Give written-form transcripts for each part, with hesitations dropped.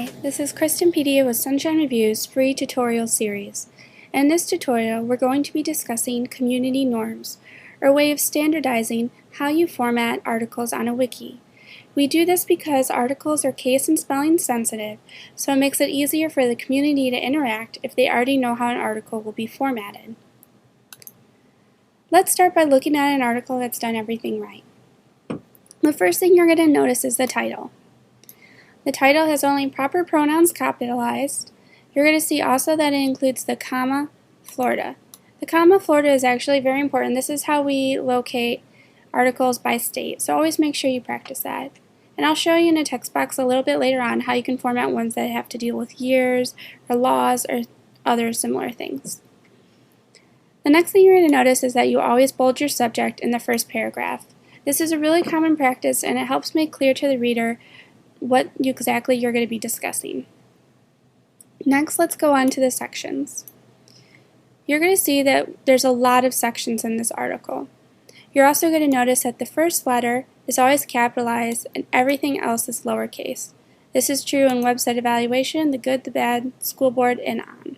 Hi, this is Kristenpedia with Sunshine Review's free tutorial series. In this tutorial, we're going to be discussing community norms, or a way of standardizing how you format articles on a wiki. We do this because articles are case and spelling sensitive, so it makes it easier for the community to interact if they already know how an article will be formatted. Let's start by looking at an article that's done everything right. The first thing you're going to notice is the title. The title has only proper pronouns capitalized. You're going to see also that it includes the comma Florida. The comma Florida is actually very important. This is how we locate articles by state, so always make sure you practice that. And I'll show you in a text box a little bit later on how you can format ones that have to deal with years or laws or other similar things. The next thing you're going to notice is that you always bold your subject in the first paragraph. This is a really common practice and it helps make clear to the reader what exactly you're going to be discussing. Next, let's go on to the sections. You're going to see that there's a lot of sections in this article. You're also going to notice that the first letter is always capitalized and everything else is lowercase. This is true in website evaluation, the good, the bad, school board, and on.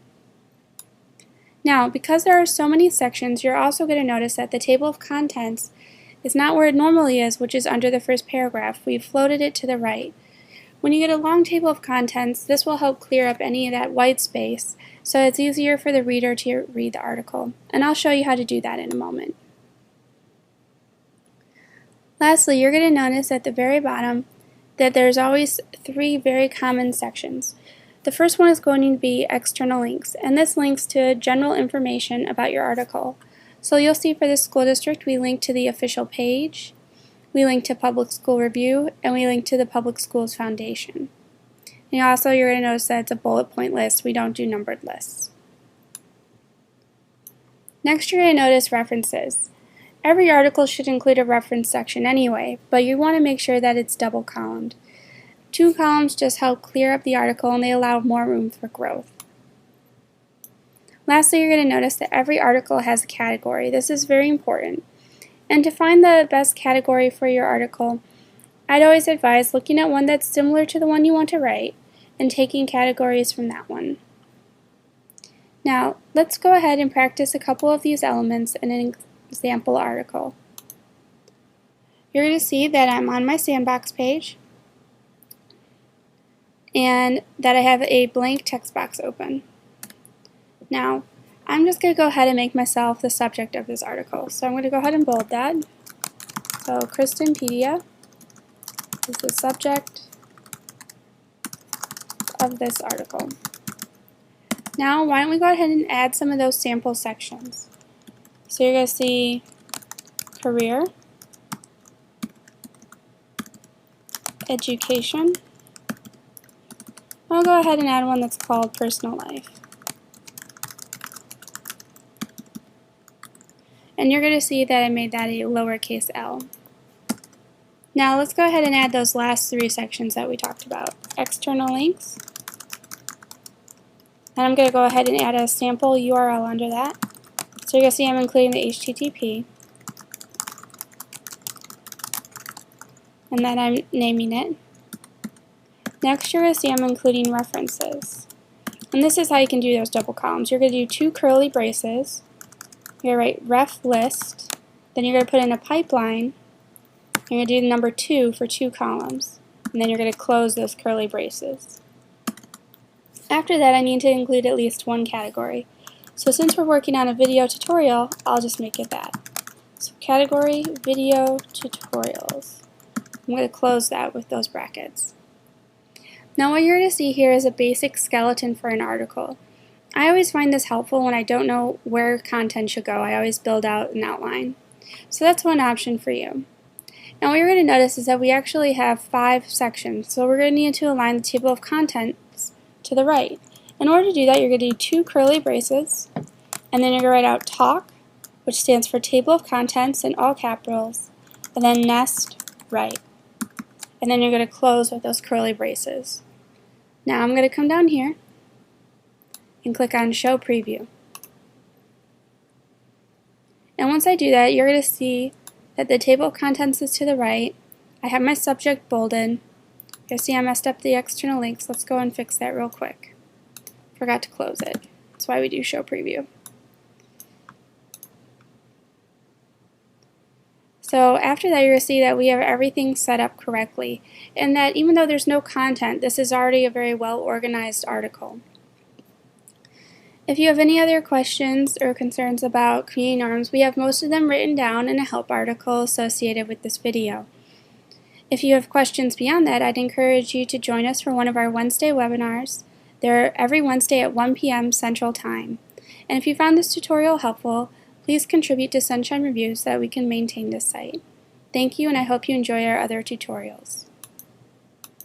Now, because there are so many sections, you're also going to notice that the table of contents is not where it normally is, which is under the first paragraph. We've floated it to the right. When you get a long table of contents, this will help clear up any of that white space, so it's easier for the reader to read the article. And I'll show you how to do that in a moment. Lastly, you're going to notice at the very bottom that there's always three very common sections. The first one is going to be external links, and this links to general information about your article. So you'll see for this school district, we link to the official page, we link to Public School Review, and we link to the Public Schools Foundation. And also you're going to notice that it's a bullet point list. We don't do numbered lists. Next you're going to notice references. Every article should include a reference section anyway, but you want to make sure that it's double columned. 2 columns just help clear up the article and they allow more room for growth. Lastly, you're going to notice that every article has a category. This is very important. And to find the best category for your article, I'd always advise looking at one that's similar to the one you want to write and taking categories from that one. Now, let's go ahead and practice a couple of these elements in an example article. You're going to see that I'm on my sandbox page and that I have a blank text box open. Now, I'm just going to go ahead and make myself the subject of this article. So I'm going to go ahead and bold that. So Kristenpedia is the subject of this article. Now, why don't we go ahead and add some of those sample sections. So you're going to see career, education. I'll go ahead and add one that's called personal life. And you're going to see that I made that a lowercase l. Now let's go ahead and add those last 3 sections that we talked about. External links. And I'm going to go ahead and add a sample URL under that. So you're going to see I'm including the HTTP. And then I'm naming it. Next you're going to see I'm including references. And this is how you can do those double columns. You're going to do 2 curly braces. You're going to write ref list, then you're going to put in a pipeline, you're going to do the number 2 for 2 columns, and then you're going to close those curly braces. After that I need to include at least 1 category. So since we're working on a video tutorial, I'll just make it that. So category video tutorials. I'm going to close that with those brackets. Now what you're going to see here is a basic skeleton for an article. I always find this helpful when I don't know where content should go. I always build out an outline. So that's one option for you. Now what you're going to notice is that we actually have 5 sections. So we're going to need to align the table of contents to the right. In order to do that, you're going to do 2 curly braces, and then you're going to write out talk, which stands for table of contents in all capitals, and then nest right. And then you're going to close with those curly braces. Now I'm going to come down here and click on Show Preview. And once I do that, you're going to see that the table of contents is to the right. I have my subject bolded. You'll see I messed up the external links. Let's go and fix that real quick. Forgot to close it. That's why we do show preview. So after that, you're going to see that we have everything set up correctly, and that even though there's no content, this is already a very well organized article. If you have any other questions or concerns about community norms, we have most of them written down in a help article associated with this video. If you have questions beyond that, I'd encourage you to join us for one of our Wednesday webinars. They're every Wednesday at 1 p.m. Central Time. And if you found this tutorial helpful, please contribute to Sunshine Review so that we can maintain this site. Thank you, and I hope you enjoy our other tutorials.